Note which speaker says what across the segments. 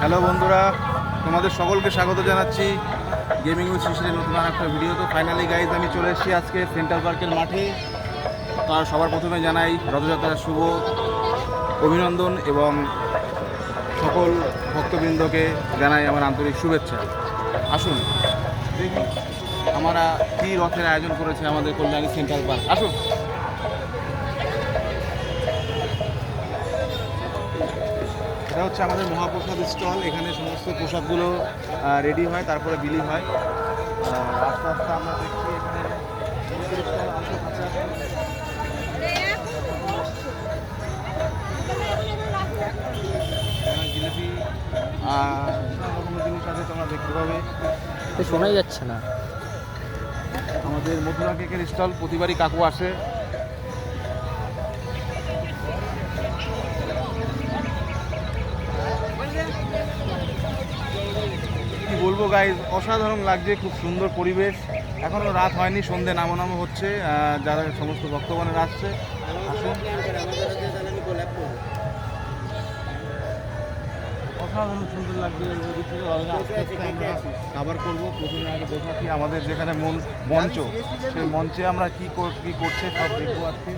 Speaker 1: Hello বন্ধুরা, তোমাদের সকলকে স্বাগত জানাচ্ছি গেমিং উইথ শিশিরের নতুন একটা ভিডিও। তো ফাইনালি গাইজ আমি চলে এসেছি আজকে সেন্ট্রাল পার্কের মাঠে। তার সবার প্রথমে জানাই রথযাত্রার শুভ অভিনন্দন এবং সকল ভক্তবৃন্দকে জানাই আমার আন্তরিক শুভেচ্ছা। আসুন দেখি আমরা কী রথের আয়োজন করেছে আমাদের কল্যাণী সেন্ট্রাল পার্ক। আসুন। এটা হচ্ছে আমাদের মহাপ্রসাদ স্টল। এখানে সমস্ত পোশাকগুলো রেডি হয়, তারপরে বিলি হয়। আস্তে আস্তে আমরা দেখছি এখানে জিলিপি রকমের জিনিস আছে, তোমরা দেখতে পাবে।
Speaker 2: শোনাই যাচ্ছে না।
Speaker 1: আমাদের মথুরা কেকের স্টল, প্রতিবারই কাকু আসে। কি বলবো গাইজ, অসাধারণ লাগছে, খুব সুন্দর পরিবেশ। এখনও রাত হয়নি, সন্ধে নামো হচ্ছে। যারা সমস্ত ভক্তগণের আসছে, অসাধারণ সুন্দর লাগছে। আস্তে আস্তে আমরা কাভার করবো। প্রথমে আগে দেখাচ্ছি আমাদের যেখানে মঞ্চ, সেই মঞ্চে আমরা কী করছে সব দেখবো আজকে।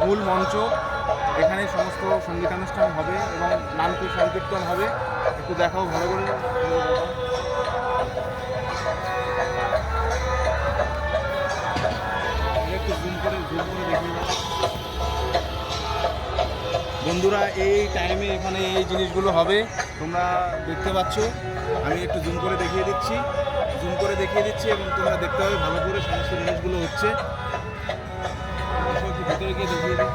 Speaker 1: মূল মঞ্চ, এখানে সমস্ত সঙ্গীতানুষ্ঠান হবে এবং নাম সংকীর্তন হবে। একটু দেখাও ভালো করে। একটু জুম করে দেখিয়ে দাও বন্ধুরা। এই টাইমে এখানে এই জিনিসগুলো হবে, তোমরা দেখতে পাচ্ছ। আমি একটু জুম করে দেখিয়ে দিচ্ছি এবং তোমরা দেখতে পাবে ভালো করে সমস্ত জিনিসগুলো হচ্ছে। ভেতরে গিয়ে দেখিয়ে দিই।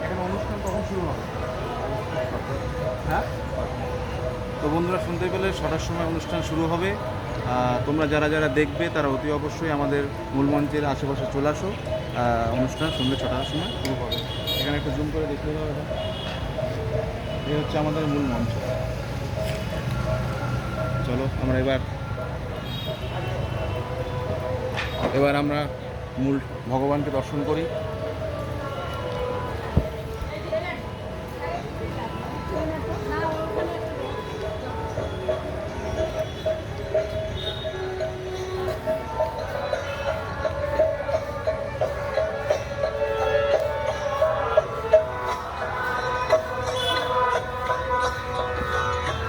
Speaker 1: এখানে অনুষ্ঠান কখন শুরু হবে? হ্যাঁ, তো বন্ধুরা শুনতে পেলে 6টার সময় অনুষ্ঠান শুরু হবে। তোমরা যারা যারা দেখবে তারা অতি অবশ্যই আমাদের মূল মঞ্চের আশেপাশে চলে আসো। অনুষ্ঠান সন্ধ্যে 6টার সময় শুরু হবে। এখানে একটু জুম করে দেখিয়ে দাও। এই হচ্ছে আমাদের মূল মঞ্চ। চলো আমরা এবার আমরা মূল ভগবানকে দর্শন করি।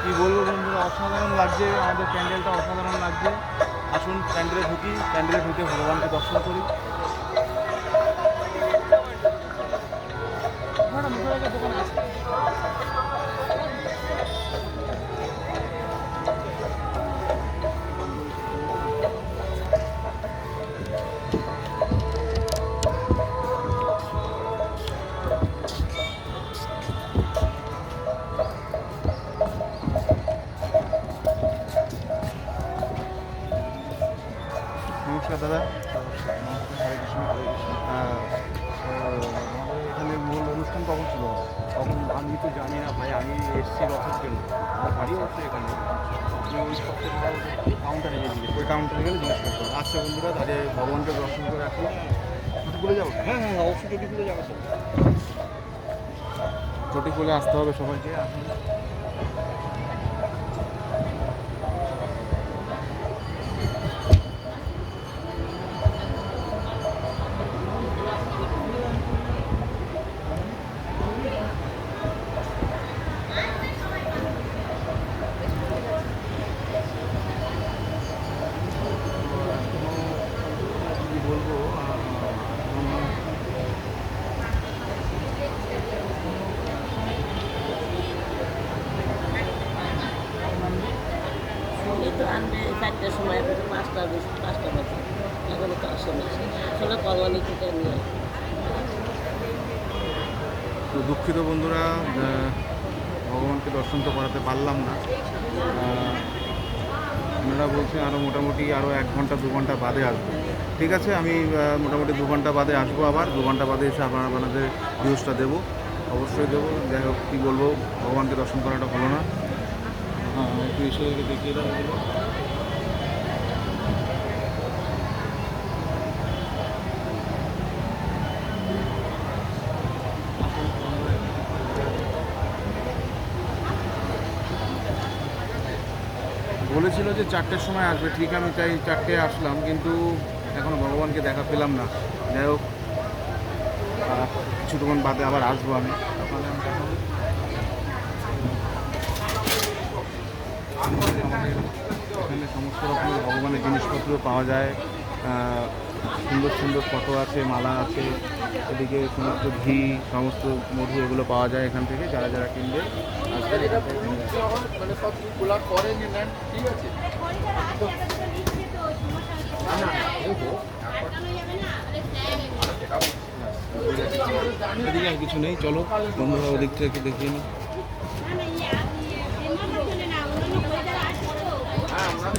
Speaker 1: কি বলবো বন্ধুরা, অসাধারণ লাগছে, আমাদের প্যান্ডেলটা অসাধারণ লাগছে। আসুন প্যান্ডেলে ঢুকে ভগবানকে দর্শন করি। নমস্কার দাদা। হরে কৃষ্ণ। এখানে মূল অনুষ্ঠান কখন শুরু হবে?
Speaker 3: তখন আমি তো জানি না ভাই, আমি এসছি রথের জন্য, আমার বাড়ি হচ্ছে এখানে। আপনি ওই সপ্তাহে কাউন্টারে গিয়ে জিজ্ঞেস
Speaker 1: ওই কাউন্টারে গেলে জিজ্ঞেস করতে হবে। আচ্ছা বন্ধুরা, তাহলে ভগবানকে দর্শন করে আসি। ছুটি খুলে যাবো?
Speaker 3: হ্যাঁ হ্যাঁ, অবশ্যই যদি খুলে যাবে স্যার।
Speaker 1: ছুটি খুলে আসতে হবে সবাইকে। আসুন।
Speaker 4: আনবে 4টার সময়, এখন তো 5টা বেশি, 5টা বাজে, এখনো তো আসে না। আসলে কোরবানি থেকে নিয়ে
Speaker 1: তো দুঃখিত বন্ধুরা, ভগবানকে দর্শন তো করাতে পারলাম না। ওনারা বলছেন আরও মোটামুটি আরও 1 ঘন্টা 2 ঘন্টা বাদে আসবো। ঠিক আছে, আমি মোটামুটি 2 ঘন্টা বাদে আসবো, আবার 2 ঘন্টা বাদে এসে আপনাদের ভিউজটা দেবো, অবশ্যই দেবো। যাই হোক, কী বলবো, ভগবানকে দর্শন করাটা হলো না। হ্যাঁ, একটু এসে দেখিয়ে দাও এগুলো। বলেছিল যে 4টের সময় আসবে, ঠিক আমি তাই 4টে আসলাম, কিন্তু এখনও ভগবানকে দেখা পেলাম না। যাই হোক, কিছুক্ষণ বাদে আবার আসবো আমি। আপনাদের আমি দেখাবো। এখানে সমস্ত রকমের ভগবানের জিনিসপত্র পাওয়া যায়। সুন্দর সুন্দর ফটো আছে, মালা আছে, এদিকে সমস্ত ঘি, সমস্ত মধু, এগুলো পাওয়া যায় এখান থেকে। যারা যারা কিনবে আসবেন এখান থেকে কিনে যাবে।
Speaker 3: মানে সব খোলা করে নেন, ঠিক আছে?
Speaker 1: এদিকে আর কিছু নেই, চলো বন্ধুরা ওদিক থেকে দেখিয়ে নিই।
Speaker 3: হ্যাঁ, আমরা